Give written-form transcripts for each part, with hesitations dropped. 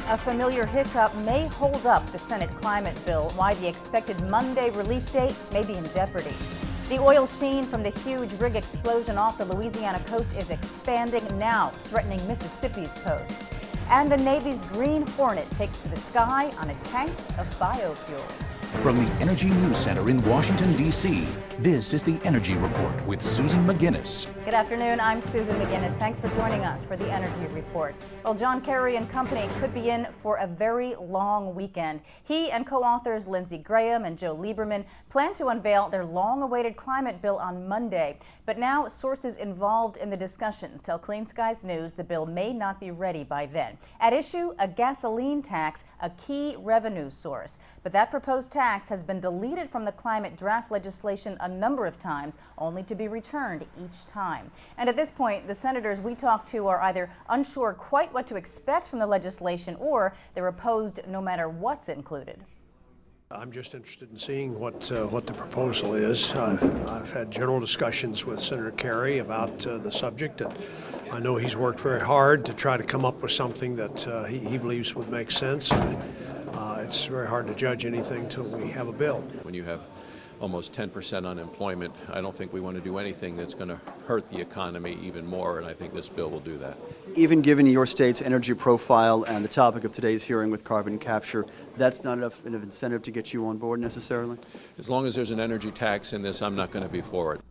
A familiar hiccup may hold up the Senate climate bill, why the expected Monday release date may be in jeopardy. The oil sheen from the huge rig explosion off the Louisiana coast is expanding now, threatening Mississippi's coast. And the Navy's Green Hornet takes to the sky on a tank of biofuel. From the Energy News Center in Washington, D.C., this is the Energy Report with Susan McGinnis. Good afternoon, I'm Susan McGinnis. Thanks for joining us for the Energy Report. Well, John Kerry and company could be in for a very long weekend. He and co-authors Lindsey Graham and Joe Lieberman plan to unveil their long-awaited climate bill on Monday. But now sources involved in the discussions tell Clean Skies News the bill may not be ready by then. At issue, a gasoline tax, a key revenue source. But that proposed tax has been deleted from the climate draft legislation a number of times, only to be returned each time. And at this point, the senators we talked to are either unsure quite what to expect from the legislation or they're opposed no matter what's included. I'm just interested in seeing what the proposal is. I've had general discussions with Senator Kerry about the subject, and I know he's worked very hard to try to come up with something that he believes would make sense. It's very hard to judge anything until we have a bill. When you have almost 10% unemployment, I don't think we want to do anything that's going to hurt the economy even more, and I think this bill will do that. Even given your state's energy profile and the topic of today's hearing with carbon capture, that's not enough of an incentive to get you on board necessarily? As long as there's an energy tax in this, I'm not going to be for it.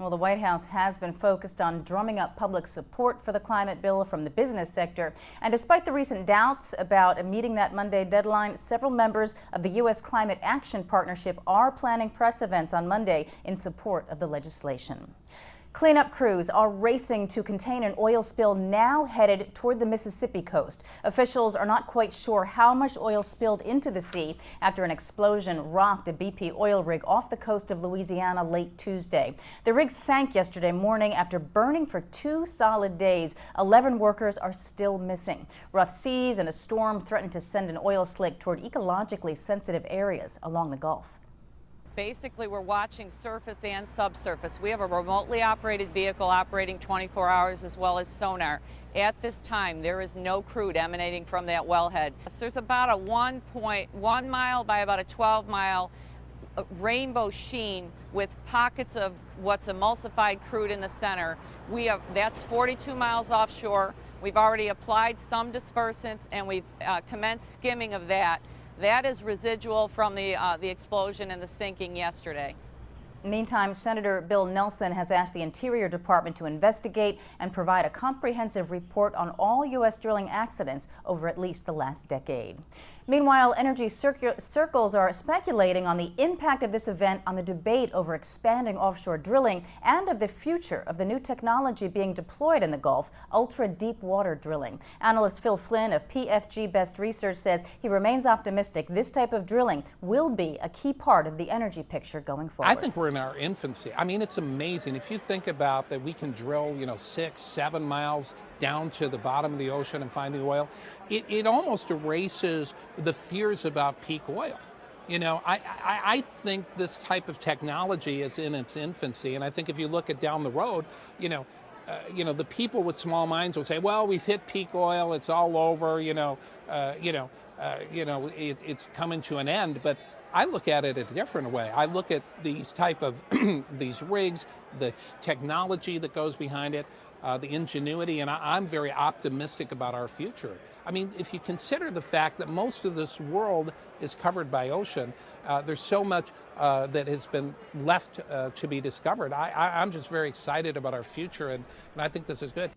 Well, the White House has been focused on drumming up public support for the climate bill from the business sector. And despite the recent doubts about meeting that Monday deadline, several members of the U.S. Climate Action Partnership are planning press events on Monday in support of the legislation. Cleanup crews are racing to contain an oil spill now headed toward the Mississippi coast. Officials are not quite sure how much oil spilled into the sea after an explosion rocked a BP oil rig off the coast of Louisiana late Tuesday. The rig sank yesterday morning after burning for 2 solid days. 11 workers are still missing. Rough seas and a storm threatened to send an oil slick toward ecologically sensitive areas along the Gulf. Basically, we're watching surface and subsurface. We have a remotely operated vehicle operating 24 hours as well as sonar. At this time, there is no crude emanating from that wellhead. So there's about a 1.1 mile by about a 12-mile rainbow sheen with pockets of what's emulsified crude in the center. That's 42 miles offshore. We've already applied some dispersants and we've commenced skimming of that. That is residual from the explosion and the sinking yesterday. Meantime, Senator Bill Nelson has asked the Interior Department to investigate and provide a comprehensive report on all U.S. drilling accidents over at least the last decade. Meanwhile, energy circles are speculating on the impact of this event on the debate over expanding offshore drilling and of the future of the new technology being deployed in the Gulf, ultra-deep water drilling. Analyst Flynn of PFG Best Research says he remains optimistic this type of drilling will be a key part of the energy picture going forward. I think we're in our infancy. I mean, it's amazing. If you think about that, we can drill, 6, 7 miles down to the bottom of the ocean and find the oil. It almost erases the fears about peak oil. I think this type of technology is in its infancy, and I think if you look at down the road, the people with small minds will say, well, we've hit peak oil, it's all over, it's coming to an end. But I look at it a different way. I look at these type of these rigs, the technology that goes behind it, the ingenuity, and I'm very optimistic about our future. I mean, if you consider the fact that most of this world is covered by ocean, there's so much that has been left to be discovered. I'm just very excited about our future, and I think this is good.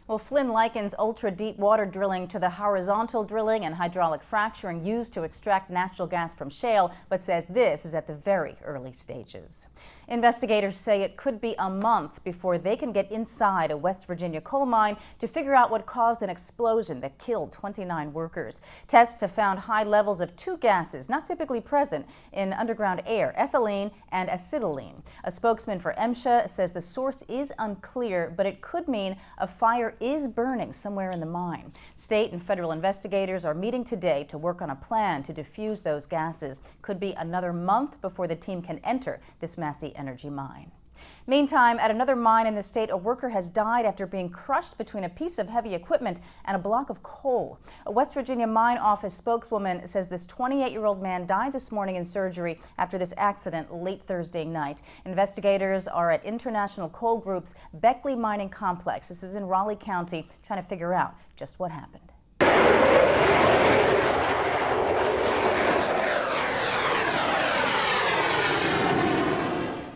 Well, Flynn likens ultra-deep water drilling to the horizontal drilling and hydraulic fracturing used to extract natural gas from shale, but says this is at the very early stages. Investigators say it could be a month before they can get inside a West Virginia coal mine to figure out what caused an explosion that killed 29 workers. Tests have found high levels of 2 gases not typically present in underground air, ethylene and acetylene. A spokesman for MSHA says the source is unclear, but it could mean a fire is burning somewhere in the mine. State and federal investigators are meeting today to work on a plan to defuse those gases. Could be another month before the team can enter this Massey Energy mine. Meantime, at another mine in the state, a worker has died after being crushed between a piece of heavy equipment and a block of coal. A West Virginia mine office spokeswoman says this 28-year-old man died this morning in surgery after this accident late Thursday night. Investigators are at International Coal Group's Beckley Mining Complex. This is in Raleigh County, trying to figure out just what happened.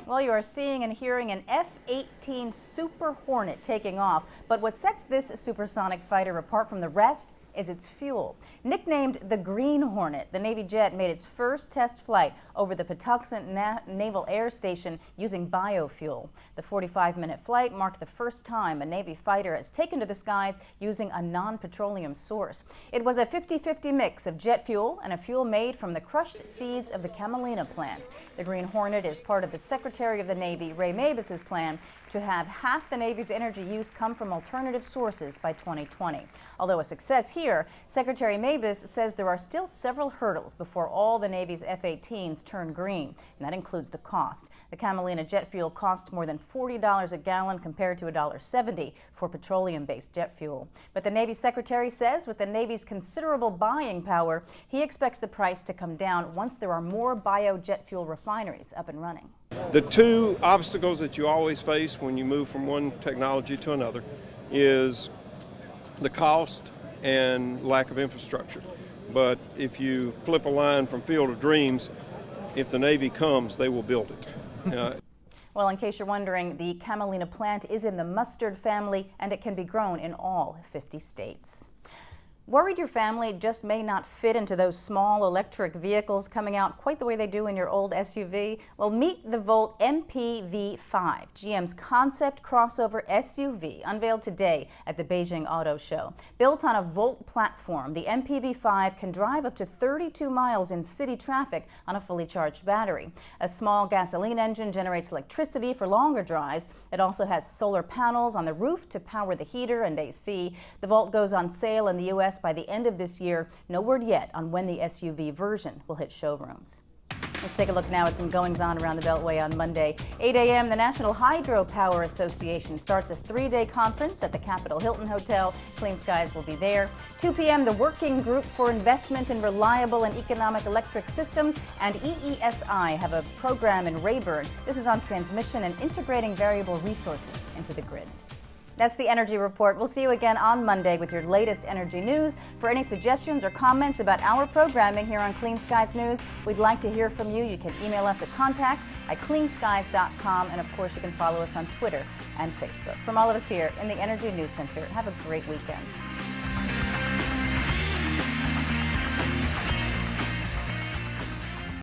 Well, you are seeing and hearing an F-18 Super Hornet taking off, but what sets this supersonic fighter apart from the rest is its fuel. Nicknamed the Green Hornet, the Navy jet made its first test flight over the Patuxent Naval Air Station using biofuel. The 45-minute flight marked the first time a Navy fighter has taken to the skies using a non-petroleum source. It was a 50-50 mix of jet fuel and a fuel made from the crushed seeds of the camelina plant. The Green Hornet is part of the Secretary of the Navy, Ray Mabus's plan to have half the Navy's energy use come from alternative sources by 2020. Although a success here, Secretary Mabus says there are still several hurdles before all the Navy's F-18s turn green, and that includes the cost. The camelina jet fuel costs more than $40 a gallon compared to $1.70 for petroleum-based jet fuel. But the Navy Secretary says with the Navy's considerable buying power, he expects the price to come down once there are more biojet fuel refineries up and running. The two obstacles that you always face when you move from one technology to another is the cost and lack of infrastructure. But if you flip a line from Field of Dreams, if the Navy comes, they will build it. Well, in case you're wondering, the camelina plant is in the mustard family, and it can be grown in all 50 states. Worried your family just may not fit into those small electric vehicles coming out quite the way they do in your old SUV? Well, meet the Volt MPV5, GM's concept crossover SUV, unveiled today at the Beijing Auto Show. Built on a Volt platform, the MPV5 can drive up to 32 miles in city traffic on a fully charged battery. A small gasoline engine generates electricity for longer drives. It also has solar panels on the roof to power the heater and AC. The Volt goes on sale in the U.S. by the end of this year. No word yet on when the SUV version will hit showrooms. Let's take a look now at some goings-on around the Beltway on Monday. 8 a.m., the National Hydropower Association starts a 3-day conference at the Capitol Hilton Hotel. Clean Skies will be there. 2 p.m., the Working Group for Investment in Reliable and Economic Electric Systems and EESI have a program in Rayburn. This is on transmission and integrating variable resources into the grid. That's the Energy Report. We'll see you again on Monday with your latest energy news. For any suggestions or comments about our programming here on Clean Skies News, we'd like to hear from you. You can email us at contact@cleanskies.com, and of course you can follow us on Twitter and Facebook. From all of us here in the Energy News Center, have a great weekend.